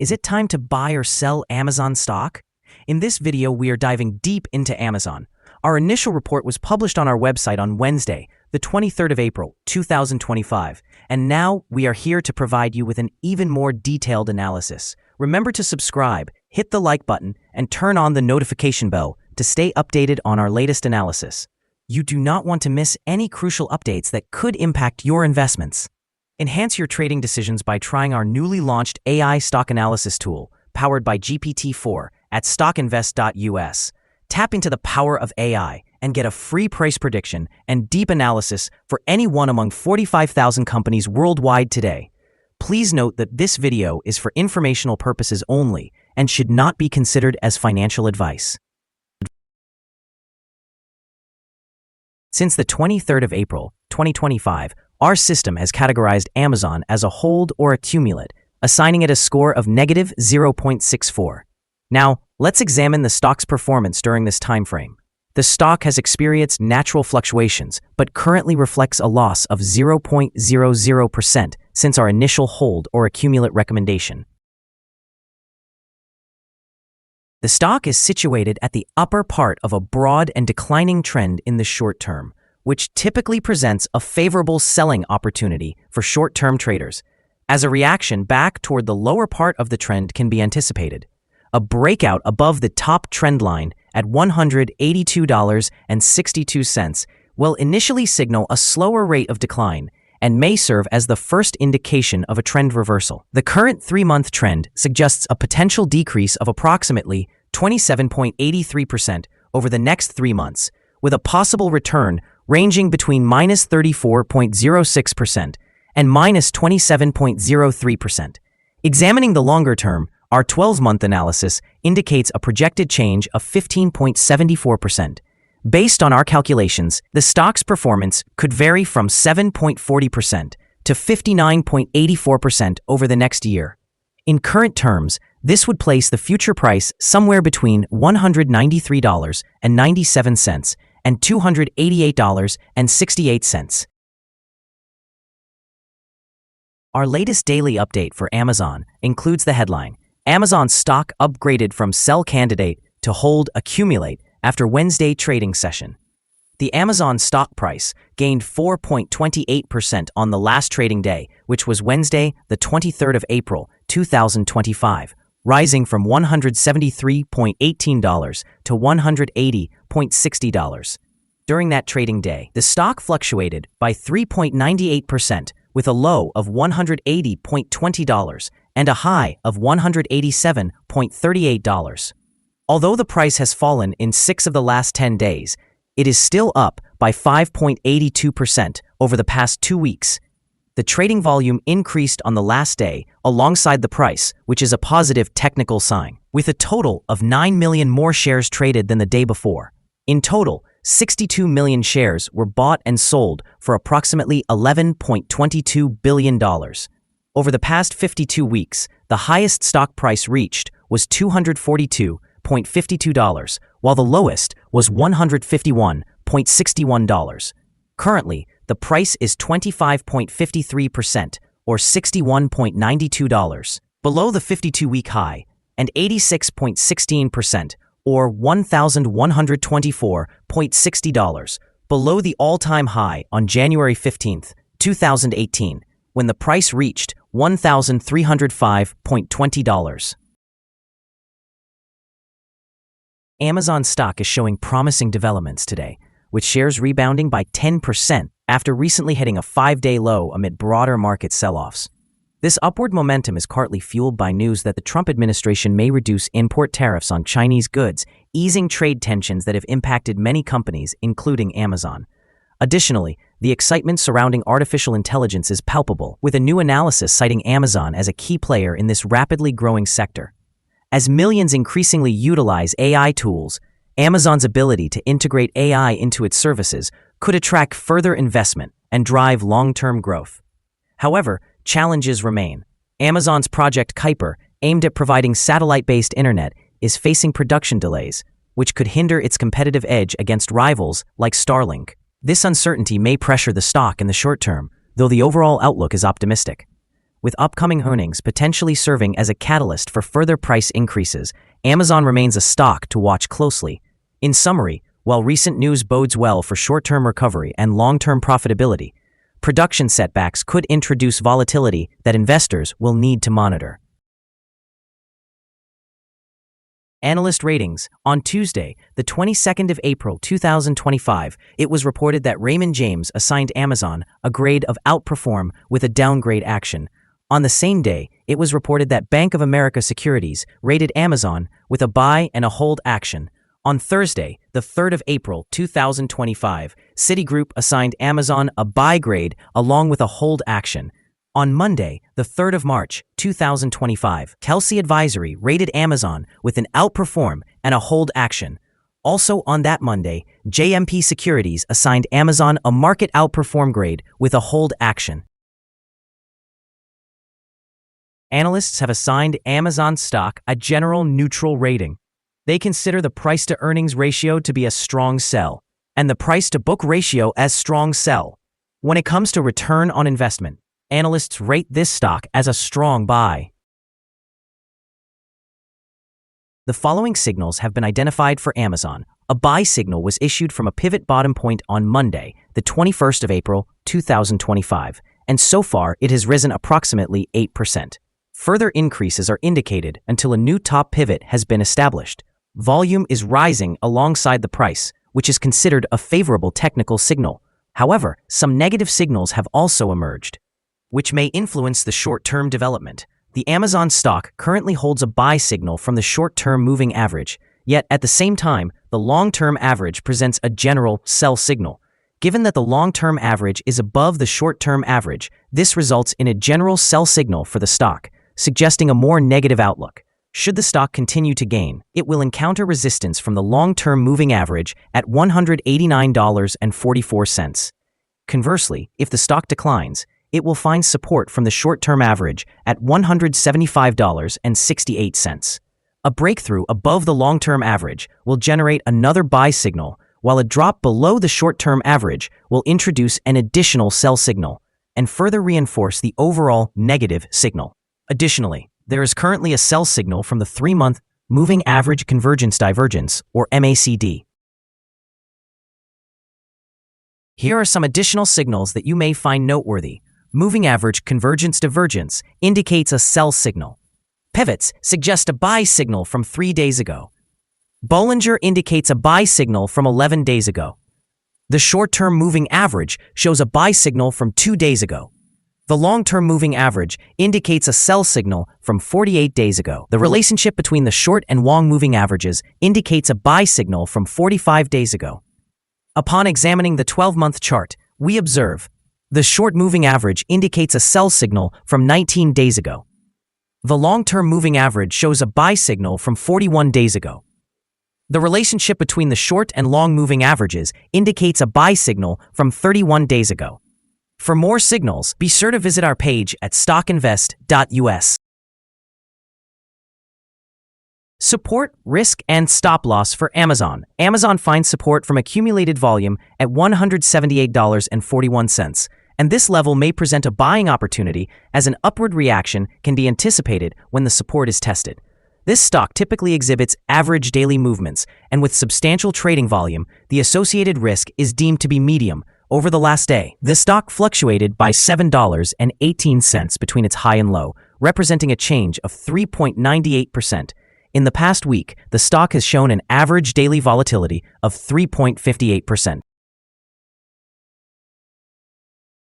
Is it time to buy or sell Amazon stock? In this video, we are diving deep into Amazon. Our initial report was published on our website on Wednesday, the 23rd of April, 2025, and now we are here to provide you with an even more detailed analysis. Remember to subscribe, hit the like button, and turn on the notification bell to stay updated on our latest analysis. You do not want to miss any crucial updates that could impact your investments. Enhance your trading decisions by trying our newly launched AI stock analysis tool, powered by GPT-4, at StockInvest.us. Tap into the power of AI and get a free price prediction and deep analysis for any one among 45,000 companies worldwide today. Please note that this video is for informational purposes only and should not be considered as financial advice. Since the 23rd of April, 2025, our system has categorized Amazon as a hold or accumulate, assigning it a score of negative 0.64. Now, let's examine the stock's performance during this time frame. The stock has experienced natural fluctuations, but currently reflects a loss of 0.00% since our initial hold or accumulate recommendation. The stock is situated at the upper part of a broad and declining trend in the short term, which typically presents a favorable selling opportunity for short-term traders. As a reaction back toward the lower part of the trend can be anticipated. A breakout above the top trend line at $182.62 will initially signal a slower rate of decline and may serve as the first indication of a trend reversal. The current 3-month trend suggests a potential decrease of approximately 27.83% over the next 3 months, with a possible return ranging between minus 34.06% and minus 27.03%. Examining the longer term, our 12-month analysis indicates a projected change of 15.74%. Based on our calculations, the stock's performance could vary from 7.40% to 59.84% over the next year. In current terms, this would place the future price somewhere between $193.97 and $288.68. Our latest daily update for Amazon includes the headline, Amazon stock upgraded from sell candidate to hold accumulate after Wednesday trading session. The Amazon stock price gained 4.28% on the last trading day, which was Wednesday, the 23rd of April, 2025, rising from $173.18 to $180.60. During that trading day, the stock fluctuated by 3.98%, with a low of $180.20 and a high of $187.38. Although the price has fallen in 6 of the last 10 days, it is still up by 5.82% over the past 2 weeks. The trading volume increased on the last day alongside the price, which is a positive technical sign, with a total of 9 million more shares traded than the day before. In total, 62 million shares were bought and sold for approximately $11.22 billion. Over the past 52 weeks, the highest stock price reached was $242.52, while the lowest was $151.61. Currently, the price is 25.53% or $61.92 below the 52-week high and 86.16% or $1,124.60 below the all-time high on January 15, 2018, when the price reached $1,305.20. Amazon stock is showing promising developments today, with shares rebounding by 10% after recently hitting a 5-day low amid broader market sell-offs. This upward momentum is partly fueled by news that the Trump administration may reduce import tariffs on Chinese goods, easing trade tensions that have impacted many companies, including Amazon. Additionally, the excitement surrounding artificial intelligence is palpable, with a new analysis citing Amazon as a key player in this rapidly growing sector. As millions increasingly utilize AI tools, Amazon's ability to integrate AI into its services could attract further investment and drive long-term growth. However, challenges remain. Amazon's Project Kuiper, aimed at providing satellite-based internet, is facing production delays, which could hinder its competitive edge against rivals like Starlink. This uncertainty may pressure the stock in the short term, though the overall outlook is optimistic. with upcoming earnings potentially serving as a catalyst for further price increases. Amazon remains a stock to watch closely. In summary, while recent news bodes well for short-term recovery and long-term profitability, production setbacks could introduce volatility that investors will need to monitor. Analyst ratings. On Tuesday, the 22nd of April 2025, it was reported that Raymond James assigned Amazon a grade of outperform with a downgrade action. On the same day, it was reported that Bank of America Securities rated Amazon with a buy and a hold action. On Thursday, the 3rd of April 2025, Citigroup assigned Amazon a buy grade along with a hold action. On Monday, the 3rd of March 2025, Kelsey Advisory rated Amazon with an outperform and a hold action. Also on that Monday, JMP Securities assigned Amazon a market outperform grade with a hold action. Analysts have assigned Amazon stock a general neutral rating. They consider the price-to-earnings ratio to be a strong sell, and the price-to-book ratio as strong sell. When it comes to return on investment, analysts rate this stock as a strong buy. The following signals have been identified for Amazon. A buy signal was issued from a pivot bottom point on Monday, the 21st of April 2025, and so far it has risen approximately 8%. Further increases are indicated until a new top pivot has been established. Volume is rising alongside the price, which is considered a favorable technical signal. However, some negative signals have also emerged, which may influence the short-term development. The Amazon stock currently holds a buy signal from the short-term moving average, yet at the same time, the long-term average presents a general sell signal. Given that the long-term average is above the short-term average, this results in a general sell signal for the stock, suggesting a more negative outlook. Should the stock continue to gain, it will encounter resistance from the long-term moving average at $189.44. Conversely, if the stock declines, it will find support from the short-term average at $175.68. A breakthrough above the long-term average will generate another buy signal, while a drop below the short-term average will introduce an additional sell signal and further reinforce the overall negative signal. Additionally, there is currently a sell signal from the 3-month Moving Average Convergence Divergence, or MACD. Here are some additional signals that you may find noteworthy. Moving Average Convergence Divergence indicates a sell signal. Pivots suggest a buy signal from 3 days ago. Bollinger indicates a buy signal from 11 days ago. The short-term moving average shows a buy signal from 2 days ago. The long-term moving average indicates a sell signal from 48 days ago. The relationship between the short and long moving averages indicates a buy signal from 45 days ago. Upon examining the 12-month chart, we observe the short moving average indicates a sell signal from 19 days ago. The long-term moving average shows a buy signal from 41 days ago. The relationship between the short and long moving averages indicates a buy signal from 31 days ago. For more signals, be sure to visit our page at StockInvest.us. Support, risk, and stop loss for Amazon. Amazon finds support from accumulated volume at $178.41, and this level may present a buying opportunity as an upward reaction can be anticipated when the support is tested. This stock typically exhibits average daily movements, and with substantial trading volume, the associated risk is deemed to be medium. Over the last day, the stock fluctuated by $7.18 between its high and low, representing a change of 3.98%. In the past week, the stock has shown an average daily volatility of 3.58%.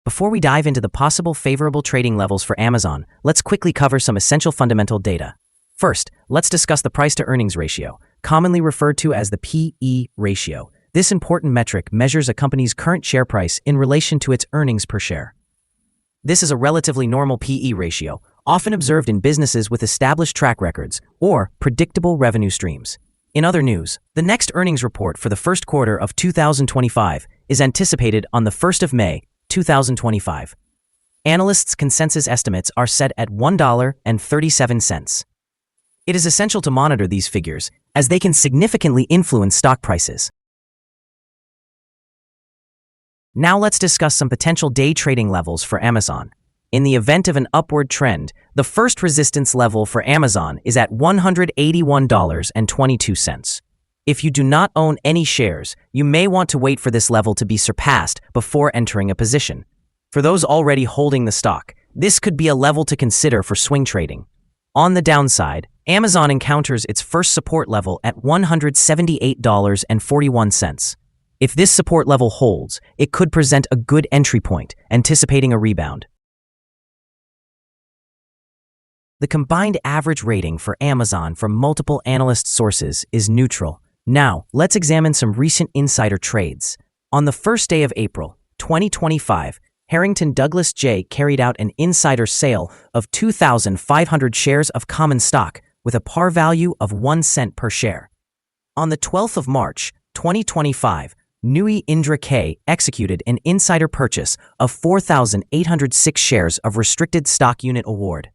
Before we dive into the possible favorable trading levels for Amazon, let's quickly cover some essential fundamental data. First, let's discuss the price-to-earnings ratio, commonly referred to as the P/E ratio. This important metric measures a company's current share price in relation to its earnings per share. This is a relatively normal P/E ratio, often observed in businesses with established track records or predictable revenue streams. In other news, the next earnings report for the first quarter of 2025 is anticipated on the 1st of May, 2025. Analysts' consensus estimates are set at $1.37. It is essential to monitor these figures, as they can significantly influence stock prices. Now let's discuss some potential day trading levels for Amazon. In the event of an upward trend, the first resistance level for Amazon is at $181.22. If you do not own any shares, you may want to wait for this level to be surpassed before entering a position. For those already holding the stock, this could be a level to consider for swing trading. On the downside, Amazon encounters its first support level at $178.41. If this support level holds, it could present a good entry point, anticipating a rebound. The combined average rating for Amazon from multiple analyst sources is neutral. Now, let's examine some recent insider trades. On the first day of April, 2025, Harrington Douglas J carried out an insider sale of 2,500 shares of common stock with a par value of 1 cent per share. On the 12th of March, 2025, Nui Indra K executed an insider purchase of 4,806 shares of restricted stock unit award.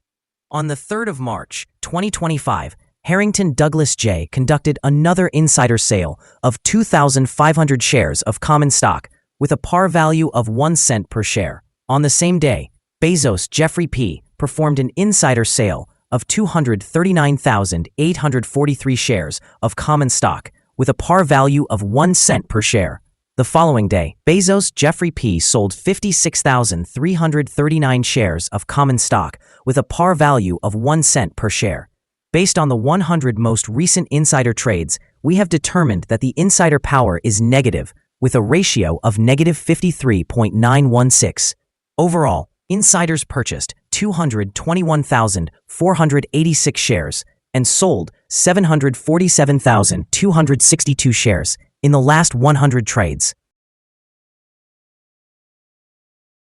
On the 3rd of March, 2025, Harrington Douglas J conducted another insider sale of 2,500 shares of common stock with a par value of 1 cent per share. On the same day, Bezos Jeffrey P performed an insider sale of 239,843 shares of common stock with a par value of 1 cent per share. The following day, Bezos Jeffrey P sold 56,339 shares of common stock with a par value of 1 cent per share. Based on the 100 most recent insider trades, we have determined that the insider power is negative, with a ratio of negative 53.916. Overall, insiders purchased 221,486 shares and sold 747,262 shares in the last 100 trades.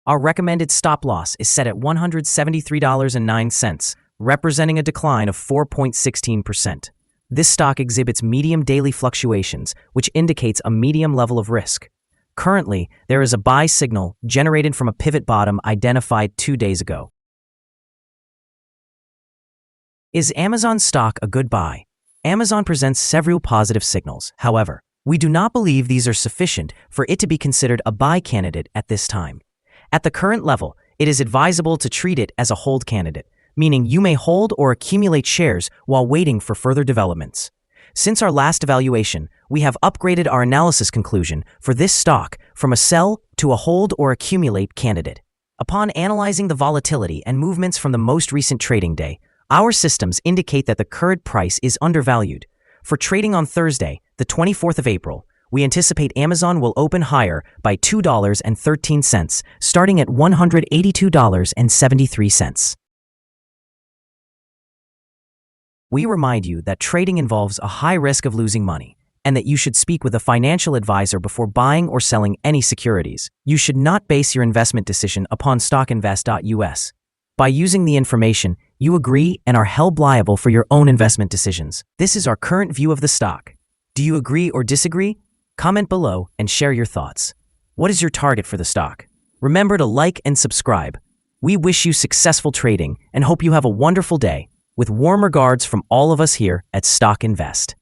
Our recommended stop loss is set at $173.09, representing a decline of 4.16%. This stock exhibits medium daily fluctuations, which indicates a medium level of risk. Currently, there is a buy signal generated from a pivot bottom identified 2 days ago. Is Amazon stock a good buy? Amazon presents several positive signals. However, we do not believe these are sufficient for it to be considered a buy candidate at this time. At the current level, it is advisable to treat it as a hold candidate, meaning you may hold or accumulate shares while waiting for further developments. Since our last evaluation, we have upgraded our analysis conclusion for this stock from a sell to a hold or accumulate candidate. Upon analyzing the volatility and movements from the most recent trading day, our systems indicate that the current price is undervalued. For trading on Thursday, the 24th of April, we anticipate Amazon will open higher by $2.13, starting at $182.73. We remind you that trading involves a high risk of losing money, and that you should speak with a financial advisor before buying or selling any securities. You should not base your investment decision upon StockInvest.us. By using the information, you agree and are held liable for your own investment decisions. This is our current view of the stock. Do you agree or disagree? Comment below and share your thoughts. What is your target for the stock? Remember to like and subscribe. We wish you successful trading and hope you have a wonderful day. With warm regards from all of us here at Stock Invest.